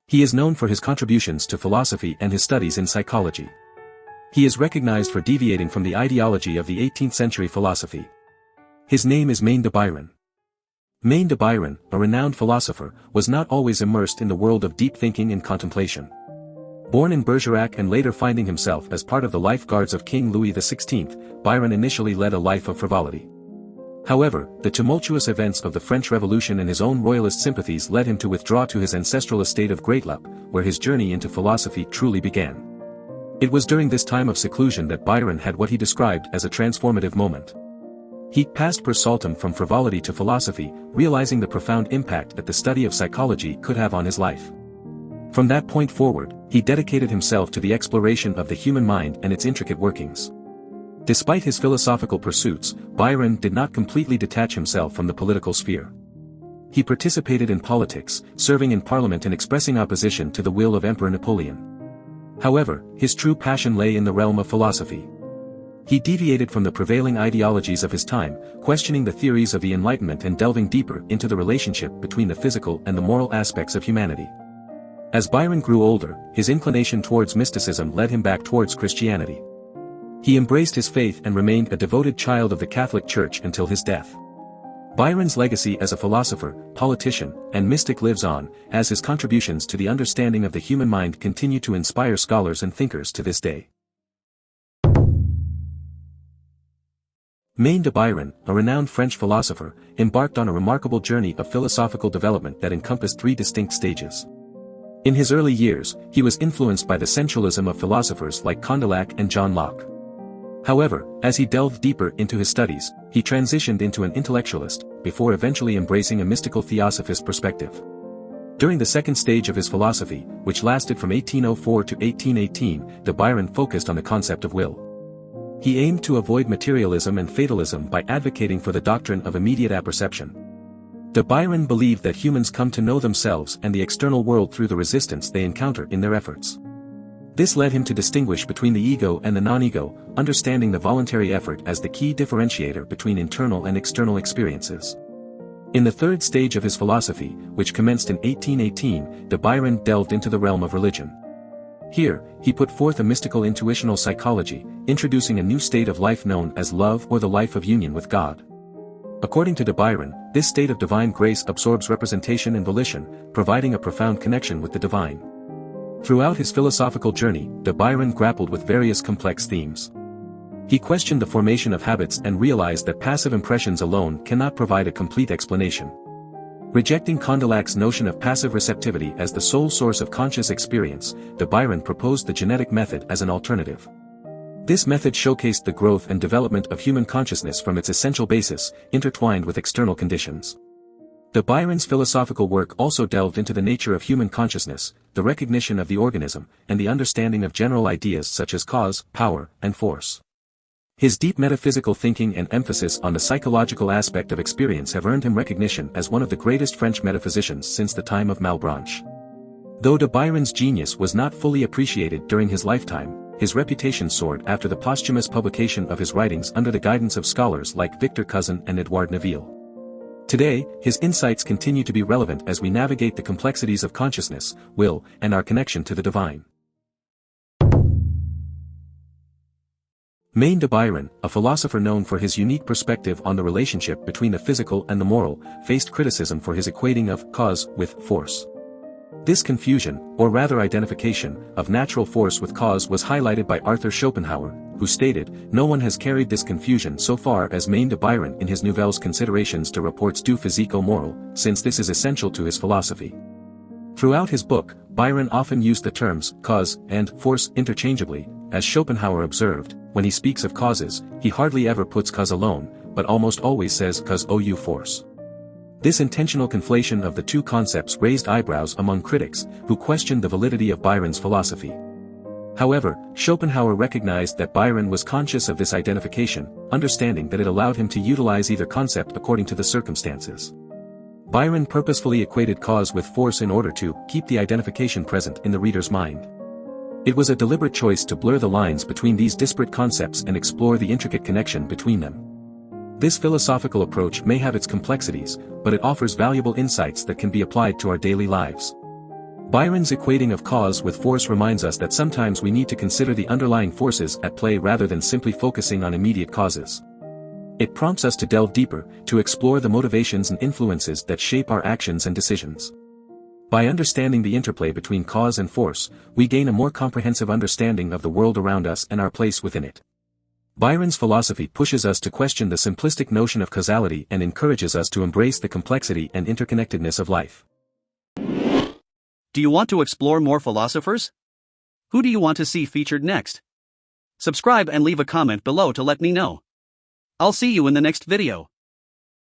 He is known for his contributions to philosophy and his studies in psychology. He is recognized for deviating from the ideology of the 18th-century philosophy. His name is Maine de Biran. Maine de Biran, a renowned philosopher, was not always immersed in the world of deep thinking and contemplation. Born in Bergerac and later finding himself as part of the Life Guards of King Louis XVI, Biran initially led a life of frivolity. However, the tumultuous events of the French Revolution and his own royalist sympathies led him to withdraw to his ancestral estate of Greatlup, where his journey into philosophy truly began. It was during this time of seclusion that Biran had what he described as a transformative moment. He passed per saltum from frivolity to philosophy, realizing the profound impact that the study of psychology could have on his life. From that point forward, he dedicated himself to the exploration of the human mind and its intricate workings. Despite his philosophical pursuits, Biran did not completely detach himself from the political sphere. He participated in politics, serving in parliament and expressing opposition to the will of Emperor Napoleon. However, his true passion lay in the realm of philosophy. He deviated from the prevailing ideologies of his time, questioning the theories of the Enlightenment and delving deeper into the relationship between the physical and the moral aspects of humanity. As Biran grew older, his inclination towards mysticism led him back towards Christianity. He embraced his faith and remained a devoted child of the Catholic Church until his death. Biran's legacy as a philosopher, politician, and mystic lives on, as his contributions to the understanding of the human mind continue to inspire scholars and thinkers to this day. Maine de Biran, a renowned French philosopher, embarked on a remarkable journey of philosophical development that encompassed three distinct stages. In his early years, he was influenced by the sensualism of philosophers like Condillac and John Locke. However, as he delved deeper into his studies, he transitioned into an intellectualist, before eventually embracing a mystical theosophist perspective. During the second stage of his philosophy, which lasted from 1804 to 1818, de Biran focused on the concept of will. He aimed to avoid materialism and fatalism by advocating for the doctrine of immediate apperception. De Biran believed that humans come to know themselves and the external world through the resistance they encounter in their efforts. This led him to distinguish between the ego and the non-ego, understanding the voluntary effort as the key differentiator between internal and external experiences. In the third stage of his philosophy, which commenced in 1818, de Biran delved into the realm of religion. Here, he put forth a mystical intuitional psychology, introducing a new state of life known as love or the life of union with God. According to de Biran, this state of divine grace absorbs representation and volition, providing a profound connection with the divine. Throughout his philosophical journey, de Biran grappled with various complex themes. He questioned the formation of habits and realized that passive impressions alone cannot provide a complete explanation. Rejecting Condillac's notion of passive receptivity as the sole source of conscious experience, de Biran proposed the genetic method as an alternative. This method showcased the growth and development of human consciousness from its essential basis, intertwined with external conditions. De Biran's philosophical work also delved into the nature of human consciousness, the recognition of the organism, and the understanding of general ideas such as cause, power, and force. His deep metaphysical thinking and emphasis on the psychological aspect of experience have earned him recognition as one of the greatest French metaphysicians since the time of Malebranche. Though de Biran's genius was not fully appreciated during his lifetime, his reputation soared after the posthumous publication of his writings under the guidance of scholars like Victor Cousin and Edouard Neville. Today, his insights continue to be relevant as we navigate the complexities of consciousness, will, and our connection to the divine. Maine de Biran, a philosopher known for his unique perspective on the relationship between the physical and the moral, faced criticism for his equating of cause with force. This confusion, or rather identification, of natural force with cause was highlighted by Arthur Schopenhauer, who stated, "No one has carried this confusion so far as Maine de Biran in his Nouvelles Considérations de Rapports du physico-moral, since this is essential to his philosophy." Throughout his book, Biran often used the terms cause and force interchangeably. As Schopenhauer observed, when he speaks of causes, he hardly ever puts cause alone, but almost always says cause ou force. This intentional conflation of the two concepts raised eyebrows among critics, who questioned the validity of Biran's philosophy. However, Schopenhauer recognized that Biran was conscious of this identification, understanding that it allowed him to utilize either concept according to the circumstances. Biran purposefully equated cause with force in order to keep the identification present in the reader's mind. It was a deliberate choice to blur the lines between these disparate concepts and explore the intricate connection between them. This philosophical approach may have its complexities, but it offers valuable insights that can be applied to our daily lives. Byron's equating of cause with force reminds us that sometimes we need to consider the underlying forces at play rather than simply focusing on immediate causes. It prompts us to delve deeper, to explore the motivations and influences that shape our actions and decisions. By understanding the interplay between cause and force, we gain a more comprehensive understanding of the world around us and our place within it. Byron's philosophy pushes us to question the simplistic notion of causality and encourages us to embrace the complexity and interconnectedness of life. Do you want to explore more philosophers? Who do you want to see featured next? Subscribe and leave a comment below to let me know. I'll see you in the next video.